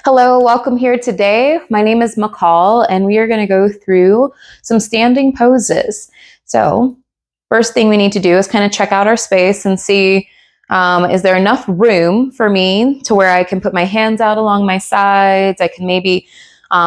Hello, welcome here today. My name is McCall, and we are going to go through some standing poses. So, first thing we need to do is kind of check out our space and see is there enough room for me to where I can put my hands out along my sides? I can maybe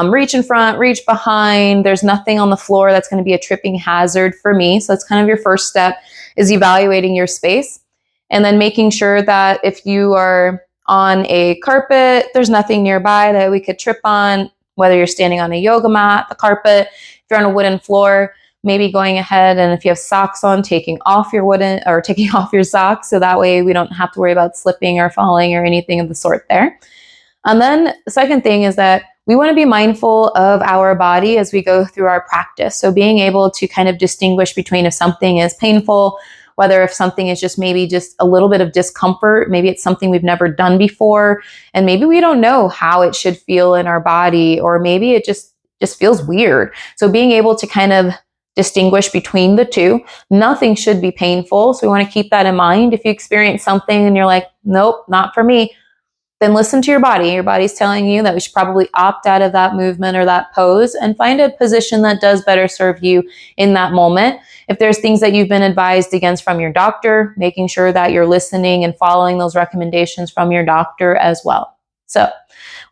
reach in front, reach behind. There's nothing on the floor that's going to be a tripping hazard for me. So, that's kind of your first step is evaluating your space and then making sure that if you are on a carpet, there's nothing nearby that we could trip on, whether you're standing on a yoga mat, the carpet, if you're on a wooden floor, maybe going ahead and if you have socks on, taking off your socks so that way we don't have to worry about slipping or falling or anything of the sort there. And then the second thing is that we want to be mindful of our body as we go through our practice. So being able to kind of distinguish between if something is painful, whether if something is maybe just a little bit of discomfort, maybe it's something we've never done before, and maybe we don't know how it should feel in our body, or maybe it just feels weird. So being able to kind of distinguish between the two, nothing should be painful. So we want to keep that in mind. If you experience something and you're like, nope, not for me, then listen to your body. Your body's telling you that we should probably opt out of that movement or that pose and find a position that does better serve you in that moment. If there's things that you've been advised against from your doctor, making sure that you're listening and following those recommendations from your doctor as well. So,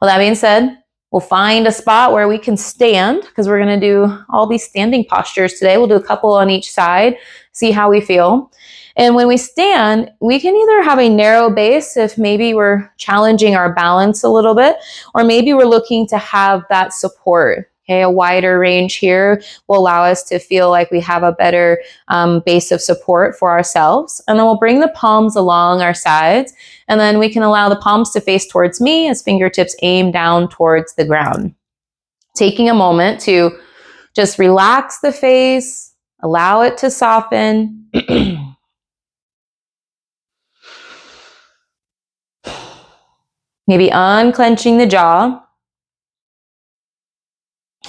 with that being said, we'll find a spot where we can stand because we're going to do all these standing postures today. We'll do a couple on each side, see how we feel. And when we stand, we can either have a narrow base if maybe we're challenging our balance a little bit, or maybe we're looking to have that support. Okay, a wider range here will allow us to feel like we have a better base of support for ourselves. And then we'll bring the palms along our sides, and then we can allow the palms to face towards me as fingertips aim down towards the ground. Taking a moment to just relax the face, allow it to soften. Maybe unclenching the jaw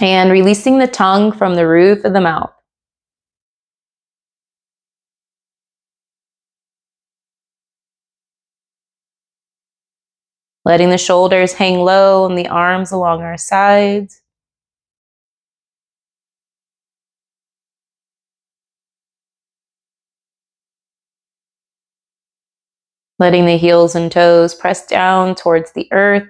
and releasing the tongue from the roof of the mouth. Letting the shoulders hang low and the arms along our sides. Letting the heels and toes press down towards the earth.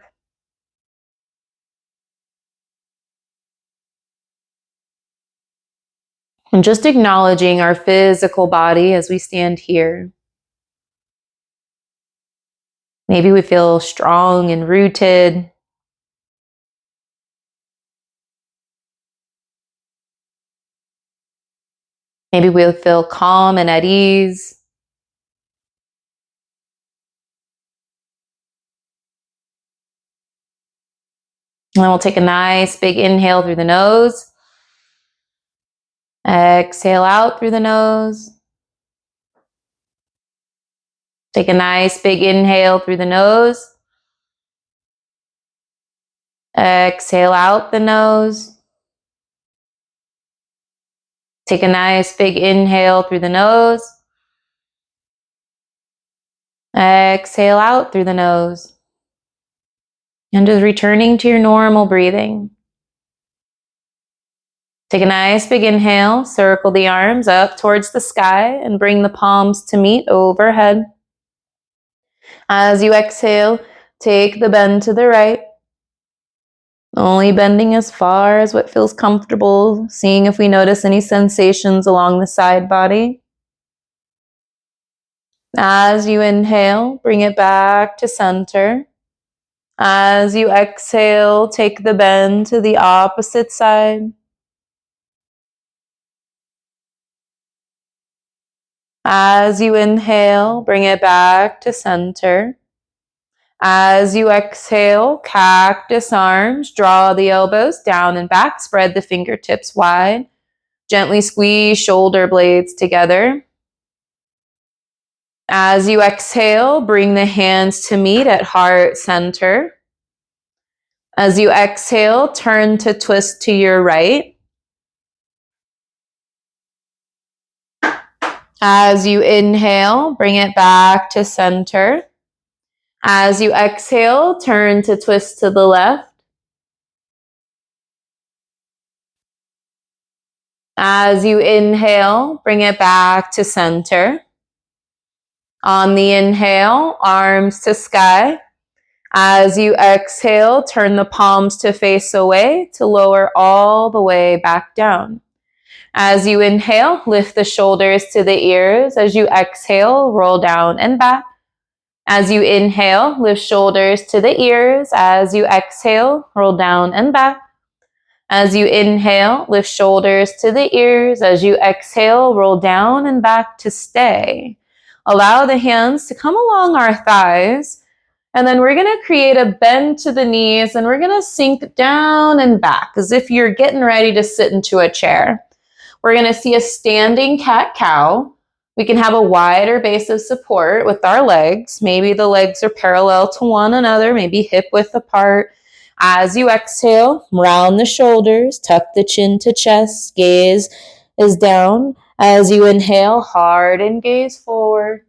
And just acknowledging our physical body as we stand here. Maybe we feel strong and rooted. Maybe we'll feel calm and at ease. And then we'll take a nice big inhale through the nose. Exhale out through the nose. Take a nice big inhale through the nose. Exhale out the nose. Take a nice big inhale through the nose. Exhale out through the nose. And just returning to your normal breathing. Take a nice big inhale, circle the arms up towards the sky and bring the palms to meet overhead. As you exhale, take the bend to the right. Only bending as far as what feels comfortable, seeing if we notice any sensations along the side body. As you inhale, bring it back to center. As you exhale, take the bend to the opposite side. As you inhale, bring it back to center. As you exhale, cactus arms, draw the elbows down and back, spread the fingertips wide. Gently squeeze shoulder blades together. As you exhale, bring the hands to meet at heart center. As you exhale, turn to twist to your right. As you inhale, bring it back to center. As you exhale, turn to twist to the left. As you inhale, bring it back to center. On the inhale, arms to sky. As you exhale, turn the palms to face away to lower all the way back down. As you inhale, lift the shoulders to the ears. As you exhale, roll down and back. As you inhale, lift shoulders to the ears. As you exhale, roll down and back. As you inhale, lift shoulders to the ears. As you exhale, roll down and back to stay. Allow the hands to come along our thighs. And then we're going to create a bend to the knees and we're going to sink down and back as if you're getting ready to sit into a chair. We're going to see a standing cat-cow. We can have a wider base of support with our legs. Maybe the legs are parallel to one another, maybe hip-width apart. As you exhale, round the shoulders, tuck the chin to chest, gaze is down. As you inhale, hard and gaze forward.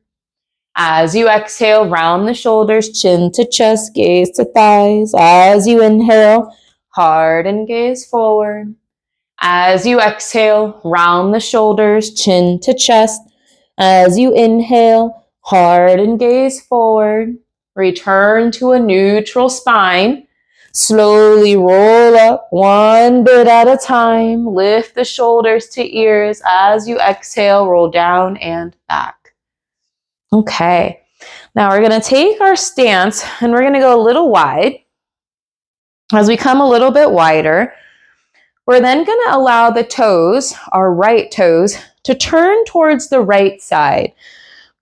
As you exhale, round the shoulders, chin to chest, gaze to thighs. As you inhale, hard and gaze forward. As you exhale, round the shoulders, chin to chest. As you inhale, hard and gaze forward. Return to a neutral spine. Slowly roll up one bit at a time. Lift the shoulders to ears. As you exhale, roll down and back. Okay, now we're going to take our stance and we're going to go a little wide. As we come a little bit wider, we're then going to allow the toes, our right toes, to turn towards the right side.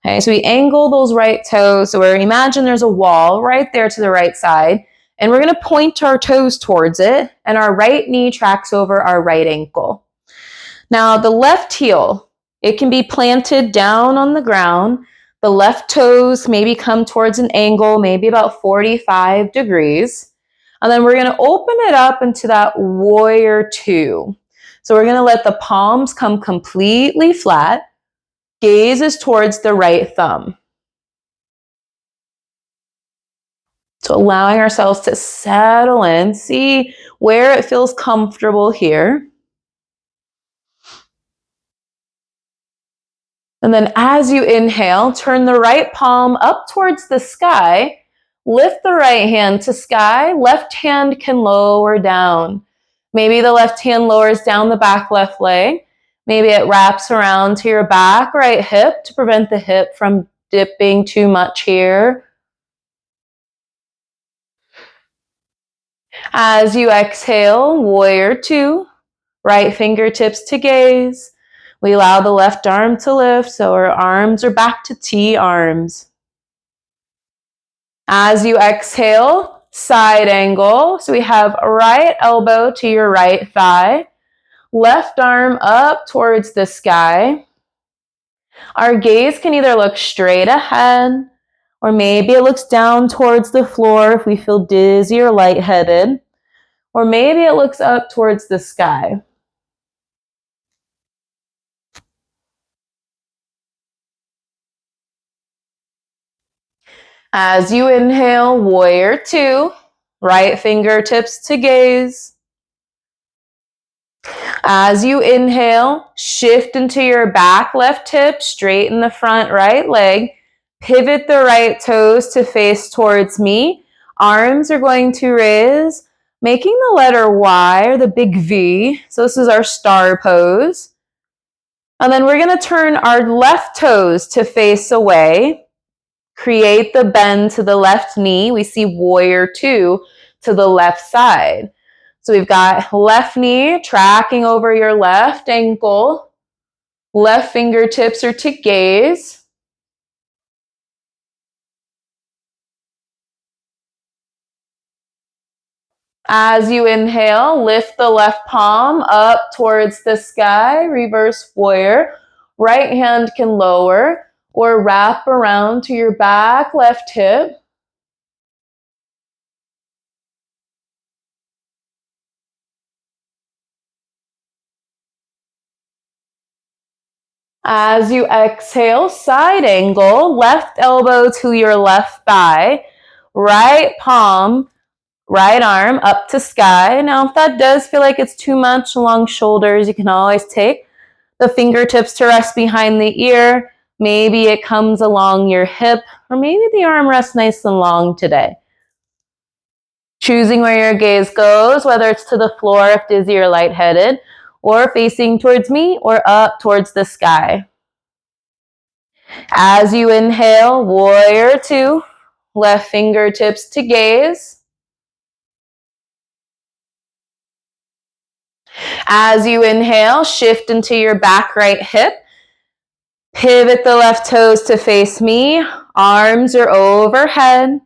Okay, so we angle those right toes. So imagine there's a wall right there to the right side, and we're going to point our toes towards it, and our right knee tracks over our right ankle. Now, the left heel, it can be planted down on the ground. The left toes maybe come towards an angle, maybe about 45 degrees. And then we're going to open it up into that warrior two. So we're going to let the palms come completely flat. Gaze is towards the right thumb. So allowing ourselves to settle in, see where it feels comfortable here. And then as you inhale, turn the right palm up towards the sky. Lift the right hand to sky. Left hand can lower down. Maybe the left hand lowers down the back left leg. Maybe it wraps around to your back right hip to prevent the hip from dipping too much here. As you exhale, warrior two. Right fingertips to gaze. We allow the left arm to lift, so our arms are back to T arms. As you exhale, side angle. So we have right elbow to your right thigh, left arm up towards the sky. Our gaze can either look straight ahead, or maybe it looks down towards the floor if we feel dizzy or lightheaded, or maybe it looks up towards the sky. As you inhale, warrior two, right fingertips to gaze. As you inhale, shift into your back left hip, straighten the front right leg, pivot the right toes to face towards me. Arms are going to raise, making the letter Y or the big V. So this is our star pose. And then we're going to turn our left toes to face away. Create the bend to the left knee. We see warrior two to the left side. So we've got left knee tracking over your left ankle. Left fingertips are to gaze. As you inhale, lift the left palm up towards the sky, reverse warrior. Right hand can lower or wrap around to your back left hip. As you exhale, side angle, left elbow to your left thigh, right palm, right arm up to sky. Now, if that does feel like it's too much along shoulders, you can always take the fingertips to rest behind the ear. Maybe it comes along your hip, or maybe the arm rests nice and long today. Choosing where your gaze goes, whether it's to the floor if dizzy or lightheaded, or facing towards me or up towards the sky. As you inhale, warrior two, left fingertips to gaze. As you inhale, shift into your back right hip. Pivot the left toes to face me. Arms are overhead.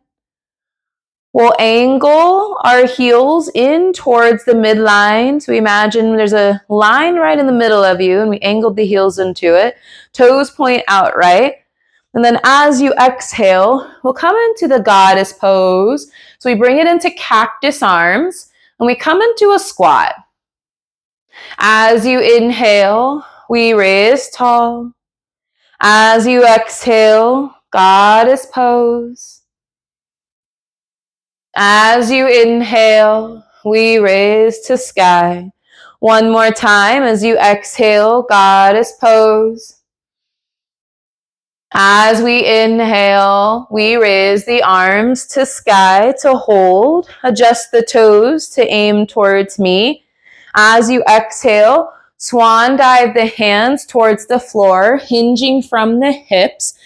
We'll angle our heels in towards the midline. So we imagine there's a line right in the middle of you, and we angled the heels into it. Toes point out right. And then as you exhale, we'll come into the goddess pose. So we bring it into cactus arms, and we come into a squat. As you inhale, we raise tall. As you exhale, goddess pose. As you inhale, we raise to sky. One more time as you exhale, goddess pose. As we inhale, we raise the arms to sky to hold. Adjust the toes to aim towards me. As you exhale, swan dive the hands towards the floor, hinging from the hips.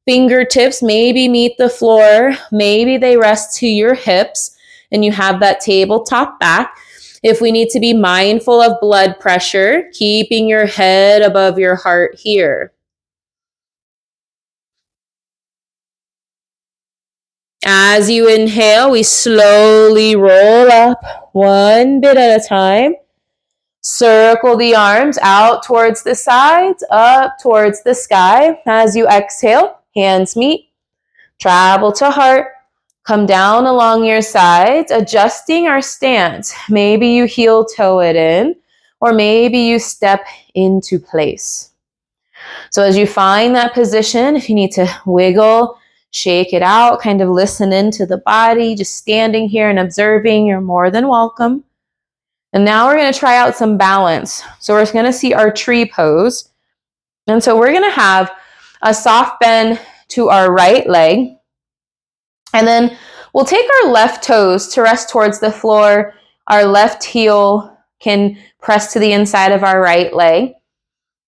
Fingertips maybe meet the floor, maybe they rest to your hips, and you have that tabletop back. If we need to be mindful of blood pressure, keeping your head above your heart here. As you inhale, we slowly roll up one bit at a time. Circle the arms out towards the sides, up towards the sky. As you exhale, hands meet. Travel to heart, come down along your sides, adjusting our stance. Maybe you heel toe it in, or maybe you step into place. So as you find that position, if you need to wiggle, shake it out, kind of listen into the body, just standing here and observing, you're more than welcome. And now we're going to try out some balance. So we're going to see our tree pose. And so we're going to have a soft bend to our right leg. And then we'll take our left toes to rest towards the floor. Our left heel can press to the inside of our right leg.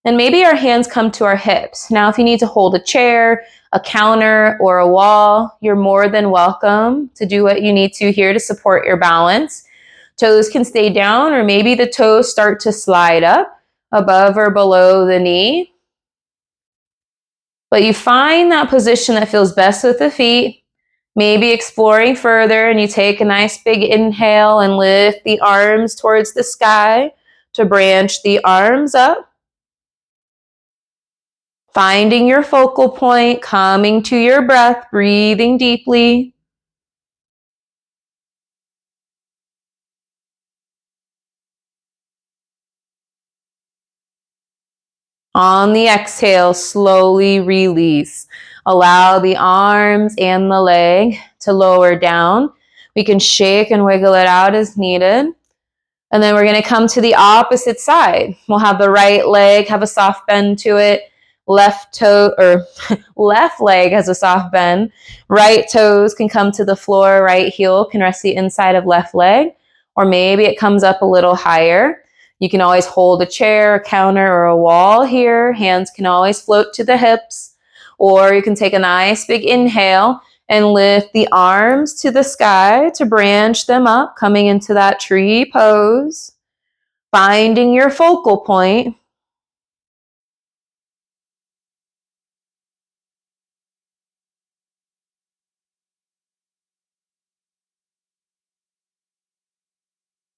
And maybe our hands come to our hips. Now, if you need to hold a chair, a counter, or a wall, you're more than welcome to do what you need to here to support your balance. Toes can stay down, or maybe the toes start to slide up above or below the knee. But you find that position that feels best with the feet, maybe exploring further, and you take a nice big inhale and lift the arms towards the sky to branch the arms up. Finding your focal point, coming to your breath, breathing deeply. On the exhale, slowly release. Allow the arms and the leg to lower down. We can shake and wiggle it out as needed. And then we're going to come to the opposite side. We'll have the right leg have a soft bend to it. Left toe or left leg has a soft bend. Right toes can come to the floor. Right heel can rest the inside of left leg. Or maybe it comes up a little higher. You can always hold a chair, a counter, or a wall here. Hands can always float to the hips. Or you can take a nice big inhale and lift the arms to the sky to branch them up, coming into that tree pose. Finding your focal point.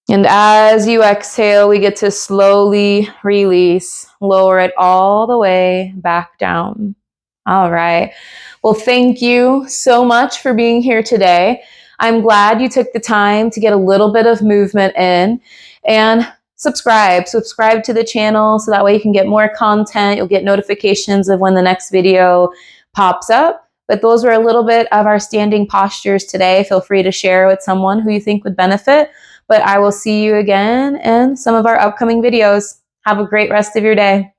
And as you exhale, we get to slowly release, lower it all the way back down. All right. Well, thank you so much for being here today. I'm glad you took the time to get a little bit of movement in, and subscribe to the channel so that way you can get more content. You'll get notifications of when the next video pops up. But those were a little bit of our standing postures today. Feel free to share with someone who you think would benefit. But I will see you again in some of our upcoming videos. Have a great rest of your day.